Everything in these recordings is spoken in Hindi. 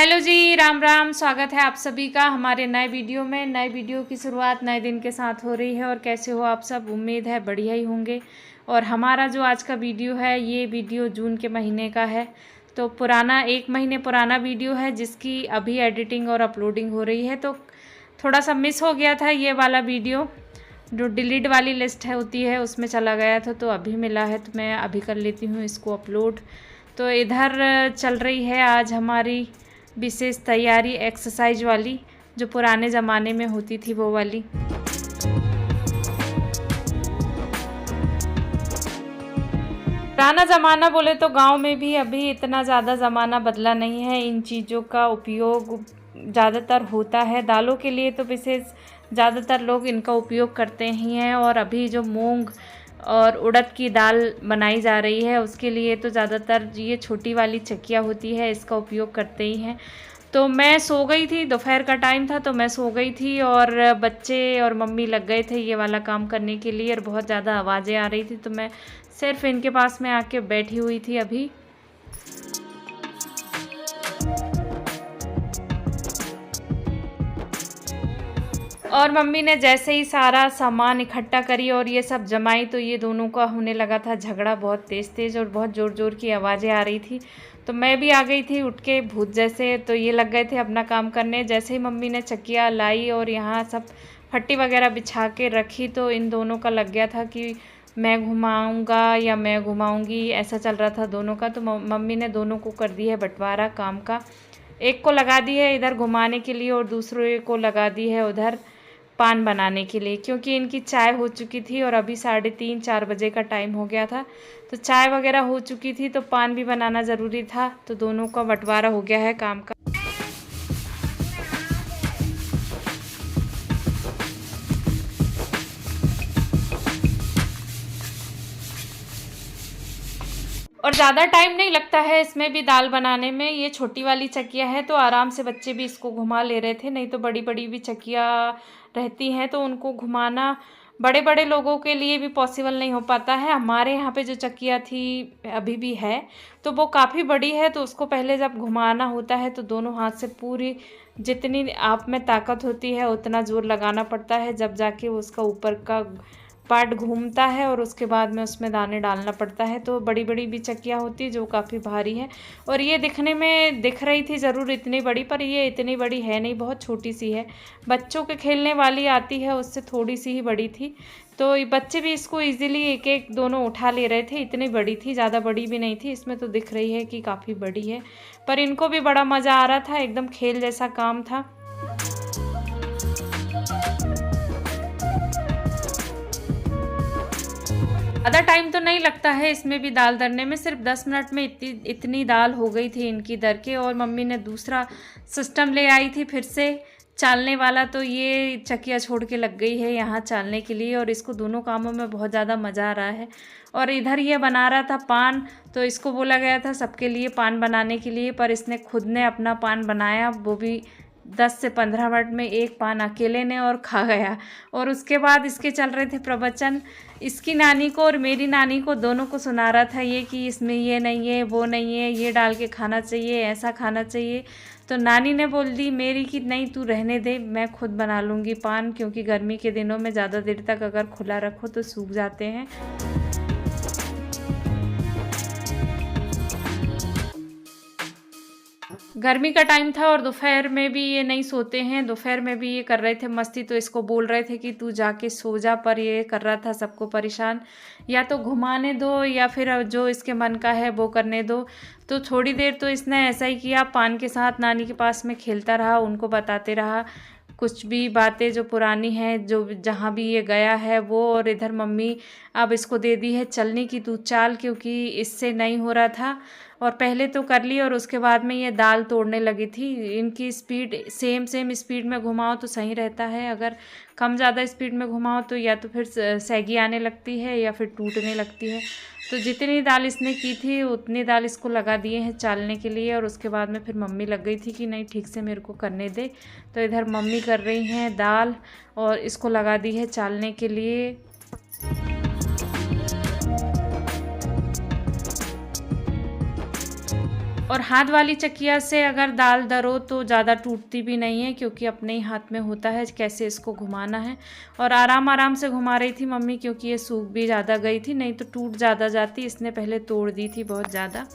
हेलो जी, राम राम। स्वागत है आप सभी का हमारे नए वीडियो में। नए वीडियो की शुरुआत नए दिन के साथ हो रही है। और कैसे हो आप सब? उम्मीद है बढ़िया ही होंगे। और हमारा जो आज का वीडियो है, ये वीडियो जून के महीने का है। तो पुराना 1 महीने पुराना वीडियो है, जिसकी अभी एडिटिंग और अपलोडिंग हो रही है। तो थोड़ा सा मिस हो गया था ये वाला वीडियो, जो डिलीट वाली लिस्ट है होती है उसमें चला गया था। तो अभी मिला है, तो मैं अभी कर लेती हूँ इसको अपलोड। तो इधर चल रही है आज हमारी विशेष तैयारी एक्सरसाइज वाली, जो पुराने ज़माने में होती थी वो वाली। पुराना ज़माना बोले तो गांव में भी अभी इतना ज़्यादा ज़माना बदला नहीं है। इन चीज़ों का उपयोग ज़्यादातर होता है दालों के लिए, तो विशेष ज़्यादातर लोग इनका उपयोग करते ही हैं। और अभी जो मूंग और उड़द की दाल बनाई जा रही है, उसके लिए तो ज़्यादातर ये छोटी वाली चक्कियाँ होती है, इसका उपयोग करते ही हैं। तो मैं सो गई थी, दोपहर का टाइम था तो मैं सो गई थी, और बच्चे और मम्मी लग गए थे ये वाला काम करने के लिए। और बहुत ज़्यादा आवाज़ें आ रही थी, तो मैं सिर्फ इनके पास में आके बैठी हुई थी अभी। और मम्मी ने जैसे ही सारा सामान इकट्ठा करी और ये सब जमाई, तो ये दोनों का होने लगा था झगड़ा, बहुत तेज़ तेज़ और बहुत ज़ोर ज़ोर की आवाज़ें आ रही थी। तो मैं भी आ गई थी उठ के भूत जैसे। तो ये लग गए थे अपना काम करने। जैसे ही मम्मी ने चक्कियाँ लाई और यहाँ सब फट्टी वगैरह बिछा के रखी, तो इन दोनों का लग गया था कि मैं घुमाऊँगा या मैं घुमाऊँगी, ऐसा चल रहा था दोनों का। तो मम्मी ने दोनों को कर दी है बंटवारा काम का। एक को लगा दी है इधर घुमाने के लिए, और दूसरे को लगा दी है उधर पान बनाने के लिए, क्योंकि इनकी चाय हो चुकी थी और अभी 3:30-4 बजे का टाइम हो गया था। तो चाय वगैरह हो चुकी थी, तो पान भी बनाना ज़रूरी था। तो दोनों का बंटवारा हो गया है काम का। और ज़्यादा टाइम नहीं लगता है इसमें भी दाल बनाने में। ये छोटी वाली चक्कियाँ है, तो आराम से बच्चे भी इसको घुमा ले रहे थे। नहीं तो बड़ी बड़ी भी चक्कियाँ रहती हैं, तो उनको घुमाना बड़े बड़े लोगों के लिए भी पॉसिबल नहीं हो पाता है। हमारे यहाँ पे जो चक्कियाँ थी, अभी भी है, तो वो काफ़ी बड़ी है। तो उसको पहले जब घुमाना होता है, तो दोनों हाथ से पूरी जितनी आप में ताकत होती है उतना ज़ोर लगाना पड़ता है, जब जाके उसका ऊपर का पार्ट घूमता है, और उसके बाद में उसमें दाने डालना पड़ता है। तो बड़ी बड़ी भी चक्कियाँ होती है जो काफ़ी भारी है। और ये दिखने में दिख रही थी ज़रूर इतनी बड़ी, पर ये इतनी बड़ी है नहीं, बहुत छोटी सी है। बच्चों के खेलने वाली आती है, उससे थोड़ी सी ही बड़ी थी। तो बच्चे भी इसको इजीली एक एक दोनों उठा ले रहे थे, इतनी बड़ी थी, ज़्यादा बड़ी भी नहीं थी। इसमें तो दिख रही है कि काफ़ी बड़ी है, पर इनको भी बड़ा मज़ा आ रहा था, एकदम खेल जैसा काम था। ज़्यादा टाइम तो नहीं लगता है इसमें भी दाल दरने में, सिर्फ 10 मिनट में इतनी दाल हो गई थी इनकी दर के। और मम्मी ने दूसरा सिस्टम ले आई थी फिर से चालने वाला, तो ये चक्कियाँ छोड़ के लग गई है यहाँ चालने के लिए। और इसको दोनों कामों में बहुत ज़्यादा मज़ा आ रहा है। और इधर ये बना रहा था पान, तो इसको बोला गया था सबके लिए पान बनाने के लिए, पर इसने खुद ने अपना पान बनाया, वो भी 10 से 15 मिनट में एक पान अकेले ने, और खा गया। और उसके बाद इसके चल रहे थे प्रवचन, इसकी नानी को और मेरी नानी को, दोनों को सुना रहा था ये कि इसमें ये नहीं है, वो नहीं है, ये डाल के खाना चाहिए, ऐसा खाना चाहिए। तो नानी ने बोल दी मेरी कि नहीं, तू रहने दे, मैं खुद बना लूँगी पान, क्योंकि गर्मी के दिनों में ज़्यादा देर तक अगर खुला रखो तो सूख जाते हैं। गर्मी का टाइम था और दोपहर में भी ये नहीं सोते हैं, दोपहर में भी ये कर रहे थे मस्ती। तो इसको बोल रहे थे कि तू जाके सो जा, पर ये कर रहा था सबको परेशान, या तो घुमाने दो या फिर जो इसके मन का है वो करने दो। तो थोड़ी देर तो इसने ऐसा ही किया, पान के साथ नानी के पास में खेलता रहा, उनको बताते रहा कुछ भी बातें जो पुरानी हैं, जो जहाँ भी ये गया है वो। और इधर मम्मी अब इसको दे दी है चलने की, तू चाल, क्योंकि इससे नहीं हो रहा था। और पहले तो कर ली, और उसके बाद में ये दाल तोड़ने लगी थी। इनकी स्पीड सेम स्पीड में घुमाओ तो सही रहता है, अगर कम ज़्यादा स्पीड में घुमाओ तो या तो फिर सैगी आने लगती है या फिर टूटने लगती है। तो जितनी दाल इसने की थी उतनी दाल इसको लगा दिए हैं चालने के लिए। और उसके बाद में फिर मम्मी लग गई थी कि नहीं ठीक से मेरे को करने दे। तो इधर मम्मी कर रही हैं दाल और इसको लगा दी है चालने के लिए। और हाथ वाली चक्किया से अगर दाल दरो तो ज़्यादा टूटती भी नहीं है, क्योंकि अपने ही हाथ में होता है कैसे इसको घुमाना है। और आराम आराम से घुमा रही थी मम्मी, क्योंकि ये सूख भी ज़्यादा गई थी, नहीं तो टूट ज़्यादा जाती। इसने पहले तोड़ दी थी बहुत ज़्यादा।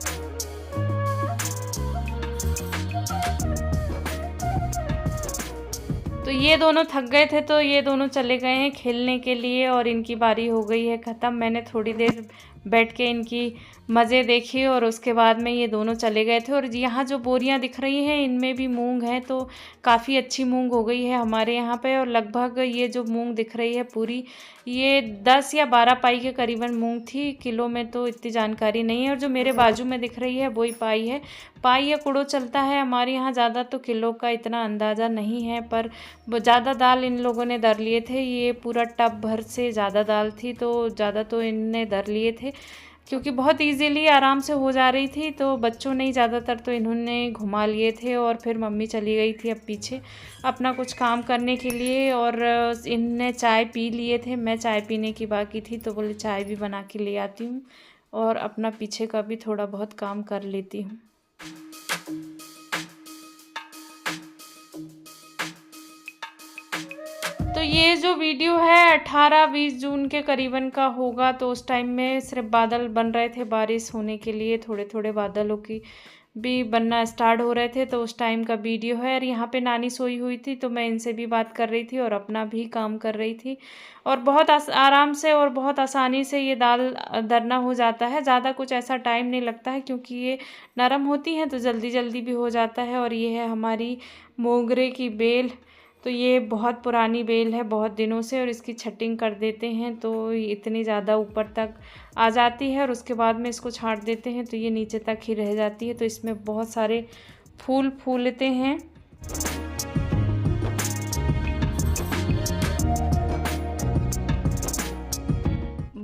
तो ये दोनों थक गए थे तो ये दोनों चले गए हैं खेलने के लिए और इनकी बारी हो गई है ख़त्म। मैंने थोड़ी देर बैठ के इनकी मज़े देखे और उसके बाद में ये दोनों चले गए थे। और यहाँ जो बोरियाँ दिख रही हैं इनमें भी मूंग है, तो काफ़ी अच्छी मूंग हो गई है हमारे यहाँ पे। और लगभग ये जो मूंग दिख रही है पूरी, ये 10 या 12 पाई के करीबन मूंग थी। किलो में तो इतनी जानकारी नहीं है। और जो मेरे बाजू में दिख रही है वही पाई है। पाई या कुड़ो चलता है हमारे यहाँ ज़्यादा, तो किलो का इतना अंदाज़ा नहीं है। पर ज़्यादा दाल इन लोगों ने दर लिए थे, ये पूरा टब भर से ज़्यादा दाल थी, तो ज़्यादा तो इनने दर लिए थे, क्योंकि बहुत इजीली आराम से हो जा रही थी। तो बच्चों ने ज़्यादातर तो इन्होंने घुमा लिए थे। और फिर मम्मी चली गई थी अब पीछे अपना कुछ काम करने के लिए। और इनने चाय पी लिए थे, मैं चाय पीने की बाकी थी, तो बोले चाय भी बना के ले आती हूँ और अपना पीछे का भी थोड़ा बहुत काम कर लेती हूँ। तो ये जो वीडियो है 18-20 जून के करीबन का होगा। तो उस टाइम में सिर्फ बादल बन रहे थे बारिश होने के लिए, थोड़े थोड़े बादलों की भी बनना स्टार्ट हो रहे थे, तो उस टाइम का वीडियो है। और यहाँ पे नानी सोई हुई थी, तो मैं इनसे भी बात कर रही थी और अपना भी काम कर रही थी। और बहुत आराम से और बहुत आसानी से ये दाल दरना हो जाता है। ज़्यादा कुछ ऐसा टाइम नहीं लगता है, क्योंकि ये नरम होती हैं तो जल्दी जल्दी भी हो जाता है। और ये है हमारी मोगरे की बेल। तो ये बहुत पुरानी बेल है, बहुत दिनों से, और इसकी छटिंग कर देते हैं तो इतनी ज़्यादा ऊपर तक आ जाती है। और उसके बाद में इसको छांट देते हैं तो ये नीचे तक ही रह जाती है। तो इसमें बहुत सारे फूल फूलते हैं।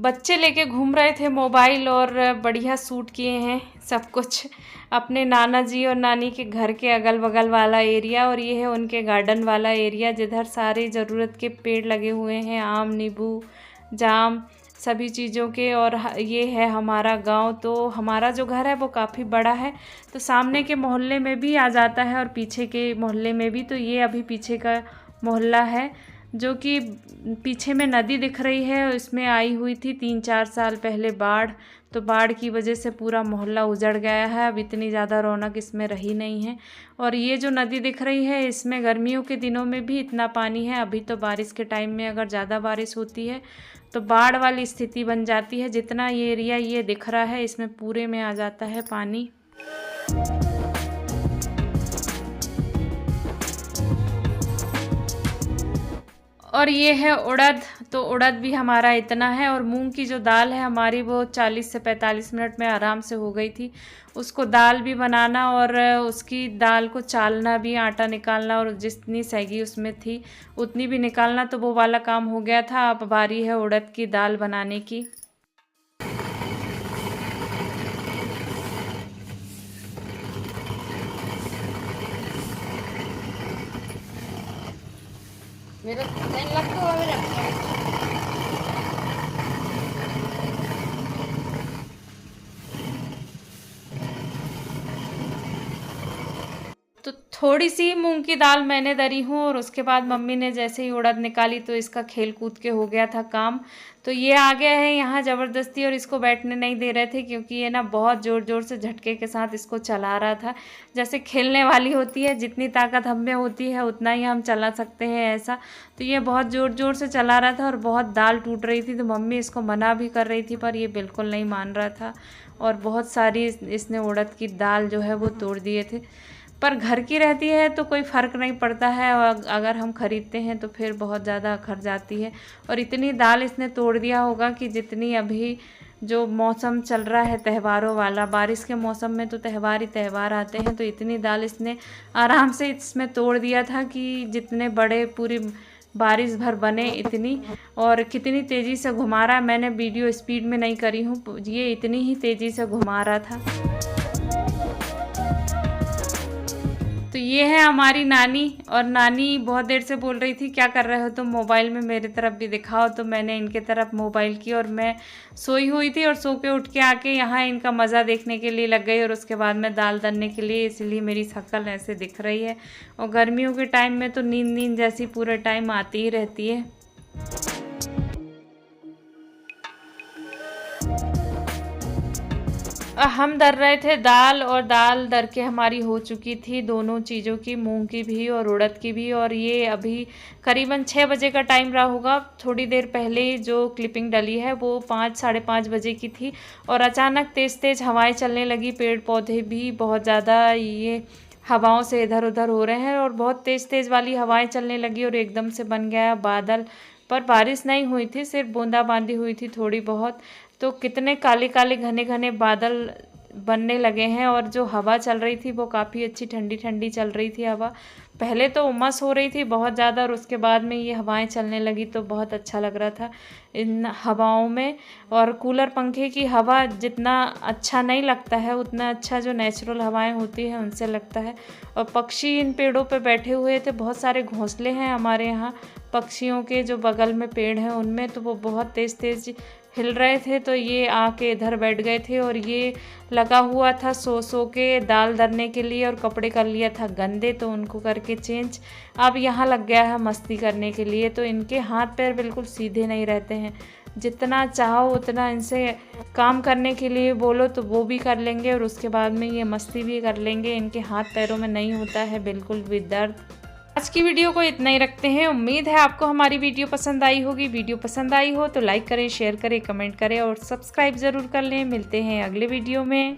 बच्चे लेके घूम रहे थे मोबाइल और बढ़िया शूट किए हैं सब कुछ अपने नाना जी और नानी के घर के अगल बगल वाला एरिया। और ये है उनके गार्डन वाला एरिया, जिधर सारे ज़रूरत के पेड़ लगे हुए हैं, आम, नींबू, जाम, सभी चीज़ों के। और ये है हमारा गांव। तो हमारा जो घर है वो काफ़ी बड़ा है, तो सामने के मोहल्ले में भी आ जाता है और पीछे के मोहल्ले में भी। तो ये अभी पीछे का मोहल्ला है, जो कि पीछे में नदी दिख रही है, इसमें आई हुई थी 3-4 साल पहले बाढ़। तो बाढ़ की वजह से पूरा मोहल्ला उजड़ गया है, अब इतनी ज़्यादा रौनक इसमें रही नहीं है। और ये जो नदी दिख रही है इसमें गर्मियों के दिनों में भी इतना पानी है। अभी तो बारिश के टाइम में अगर ज़्यादा बारिश होती है तो बाढ़ वाली स्थिति बन जाती है। जितना ये एरिया ये दिख रहा है इसमें पूरे में आ जाता है पानी। और ये है उड़द। तो उड़द भी हमारा इतना है। और मूंग की जो दाल है हमारी वो 40 से 45 मिनट में आराम से हो गई थी। उसको दाल भी बनाना और उसकी दाल को चालना भी, आटा निकालना, और जितनी सैगी उसमें थी उतनी भी निकालना, तो वो वाला काम हो गया था। अब बारी है उड़द की दाल बनाने की। मेरा नहीं लगता मेरा। तो थोड़ी सी मूंग की दाल मैंने दरी हूँ और उसके बाद मम्मी ने जैसे ही उड़द निकाली तो इसका खेल कूद के हो गया था काम। तो ये आ गया है यहाँ ज़बरदस्ती, और इसको बैठने नहीं दे रहे थे, क्योंकि ये ना बहुत ज़ोर ज़ोर से झटके के साथ इसको चला रहा था। जैसे खेलने वाली होती है, जितनी ताकत हम में होती है उतना ही हम चला सकते हैं ऐसा। तो ये बहुत ज़ोर ज़ोर से चला रहा था और बहुत दाल टूट रही थी। तो मम्मी इसको मना भी कर रही थी पर ये बिल्कुल नहीं मान रहा था, और बहुत सारी इसने उड़द की दाल जो है वो तोड़ दिए थे। पर घर की रहती है तो कोई फ़र्क नहीं पड़ता है, और अगर हम ख़रीदते हैं तो फिर बहुत ज़्यादा अखर जाती है। और इतनी दाल इसने तोड़ दिया होगा कि जितनी अभी जो मौसम चल रहा है त्योहारों वाला, बारिश के मौसम में तो त्यौहार ही त्यौहार आते हैं, तो इतनी दाल इसने आराम से इसमें तोड़ दिया था कि जितने बड़े पूरी बारिश भर बने इतनी। और कितनी तेज़ी से घुमा रहा है, मैंने वीडियो स्पीड में नहीं करी हूँ, ये इतनी ही तेज़ी से घुमा रहा था। तो ये है हमारी नानी, और नानी बहुत देर से बोल रही थी क्या कर रहे हो तुम मोबाइल में, मेरी तरफ भी दिखाओ। तो मैंने इनके तरफ मोबाइल की, और मैं सोई हुई थी और सो के उठ के आके यहाँ इनका मज़ा देखने के लिए लग गई, और उसके बाद में दाल दलने के लिए, इसलिए मेरी शक्ल ऐसे दिख रही है। और गर्मियों के टाइम में तो नींद जैसी पूरे टाइम आती ही रहती है। हम दर रहे थे दाल, और दाल दर के हमारी हो चुकी थी दोनों चीज़ों की, मूंग की भी और उड़द की भी। और ये अभी करीबन 6 बजे का टाइम रहा होगा। थोड़ी देर पहले जो क्लिपिंग डली है वो 5 साढ़े 5 बजे की थी, और अचानक तेज़ तेज़ हवाएं चलने लगी। पेड़ पौधे भी बहुत ज़्यादा ये हवाओं से इधर उधर हो रहे हैं, और बहुत तेज़ तेज़ वाली हवाएं चलने लगी, और एकदम से बन गया बादल। पर बारिश नहीं हुई थी, सिर्फ बूंदाबांदी हुई थी थोड़ी बहुत। तो कितने काले काले घने घने बादल बनने लगे हैं, और जो हवा चल रही थी वो काफ़ी अच्छी ठंडी ठंडी चल रही थी हवा। पहले तो उमस हो रही थी बहुत ज़्यादा, और उसके बाद में ये हवाएं चलने लगी तो बहुत अच्छा लग रहा था इन हवाओं में। और कूलर पंखे की हवा जितना अच्छा नहीं लगता है, उतना अच्छा जो नेचुरल हवाएं होती हैं उनसे लगता है। और पक्षी इन पेड़ों पे बैठे हुए थे, बहुत सारे घोंसले हैं हमारे यहाँ पक्षियों के, जो बगल में पेड़ हैं उनमें, तो वो बहुत तेज़ तेज़ हिल रहे थे। तो ये आके इधर बैठ गए थे, और ये लगा हुआ था सो के दाल दरने के लिए, और कपड़े कर लिया था गंदे तो उनको करके चेंज। अब यहाँ लग गया है मस्ती करने के लिए। तो इनके हाथ पैर बिल्कुल सीधे नहीं रहते हैं, जितना चाहो उतना इनसे काम करने के लिए बोलो तो वो भी कर लेंगे, और उसके बाद में ये मस्ती भी कर लेंगे। इनके हाथ पैरों में नहीं होता है बिल्कुल भी दर्द। आज की वीडियो को इतना ही रखते हैं। उम्मीद है आपको हमारी वीडियो पसंद आई होगी। वीडियो पसंद आई हो तो लाइक करें, शेयर करें, कमेंट करें, और सब्सक्राइब ज़रूर कर लें। मिलते हैं अगले वीडियो में।